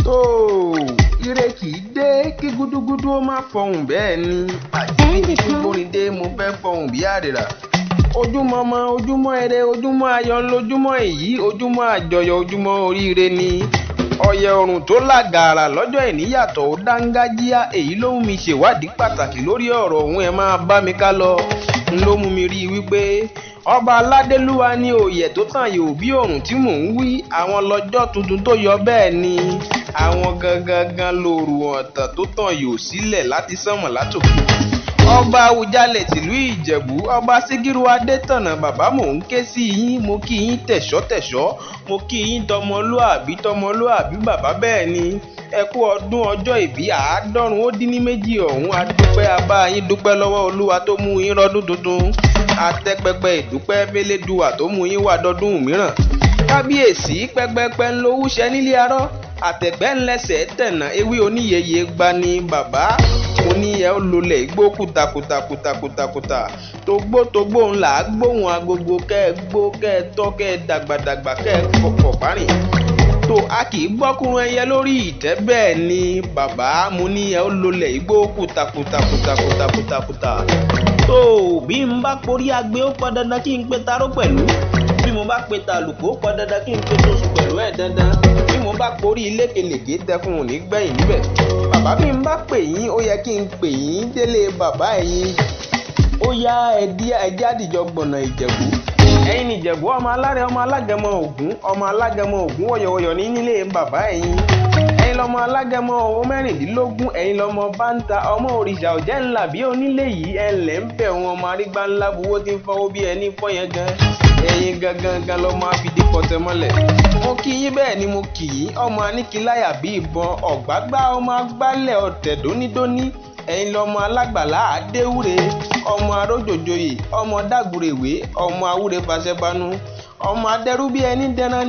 tó ire kì í dé kí gúdúgúdú ó má fọhùn bẹ́ẹ̀ ni àjíǹde tí gbórin dé mo fẹ́ fọhùn bí àrèrà. ojúmọ́ mọ́ ojúmọ́ ire ojúmọ́ ayọ̀ lójúmọ́ èyí ojúmọ́ àjọyọ̀ ojúmọ́ oríire ni. ọ̀yẹ̀ ọ̀run tó lágàrà lọ́jọ́ ìníyàtọ̀ ó dángájíá èyí ló mú mi ṣèwádìí pàtàkì lórí ọ̀rọ̀ òun ẹ̀ máa bá mi ká lọ. n ló mú mi rí i wípé ọba aládélúwa ní oyè tó tàn yóò bí òrùn tí mò ń wí àwọn lọ́jọ́ tuntun tó yọ bẹ́ẹ̀ ni àwọn gangan lóru ọ̀tàn tó tàn yóò sílẹ̀ láti sánmọ̀ látòkè. ọba Awujale tìlú Ìjẹ̀bú ọba Sikiru Adetona bàbá mò ń ké sí yín mo kí yín tẹ̀ṣọ́ mo kí yín tọmọlúàbí bàbá bẹ́ẹ̀ ni ẹ kú ọdún ọjọ́ ìbí 402 ọ̀hún adúpẹ́ abá yín dúpẹ́ lọ́wọ́ olúwa tó mú yín rọ́dún tuntun atẹ́pẹpẹ ìdúpẹ́ fẹ́lẹ́dùwà tó mú yín wá dọ́dún mìíràn kábíyèsí pẹ́pẹ́pẹ́ ńlọ́wúṣẹ́ nílé arọ́ àtẹ̀gbẹ́ ńlẹ́sẹ̀ tẹ̀nà ewé oníyeye gbani bàbá oníyẹ olólẹ̀ igbó kùtàkùtà togbó ńlá gbóhùn agogo kẹ́ ẹ gbó kẹ́ ẹ tọ́ kẹ́ ẹ dàgbàdàgbà kẹ́ ẹ kọ̀kọ̀ bárìn tó a kì í gbọ́kùnrin ẹyẹ lórí ìtẹ́ bẹ́ẹ̀ ni bàbá mo ní ẹ ó lolẹ̀ igbó kùtàkùtà. tó bí n bá porí agbe ó pọn dandan kí n pe taró pẹ̀lú bí mo bá pe tàlùkò ó pọn dandan kí n pe tóṣù pẹ̀lú ẹ̀ dandan bí mo bá porí lékelèké tẹkùn ò ní gbẹ̀yìn níbẹ̀ bàbá bí n bá pè yín ó yẹ kí n pè yín délé bàbá ẹ̀yin ó yá ẹdí àdìjọ gbọ̀nà Ìjẹ̀bú ẹ̀yin ní Ìjẹ̀bú ọmọ alárẹ̀ ọmọ alágẹmọ Ògún wọ̀yọ̀wọ̀yọ̀ ní nílé bàbá ẹ̀yin lọmọ alágẹmọ owó 16 ẹ̀yin lọmọ báńtà ọmọ òrìṣà ọ̀jẹ́ ńlá bí onílé yìí ńlẹ̀ ń bẹ̀ wọn ọmọ arígbá ńlá buwó tí ń fọwọ́ bí ẹni fọ́ yẹn gan ẹ̀yin gangan lọmọ àfìdí pọ̀tẹ́ mọ́lẹ̀ mo kí yín bẹ́ẹ̀ ni mo kì í ọmọ Anikinaiya bí ìbọn ọ̀gbágbá ọmọ agbálẹ̀ ọ̀tẹ̀ dónídóní ẹ̀yin lọmọ alágbàlá àdéwúre ọmọ arójòjòyè ọmọ dàgùrèwé ọmọ awúre fàṣẹbanú ọmọ adẹrú bí ẹni dẹran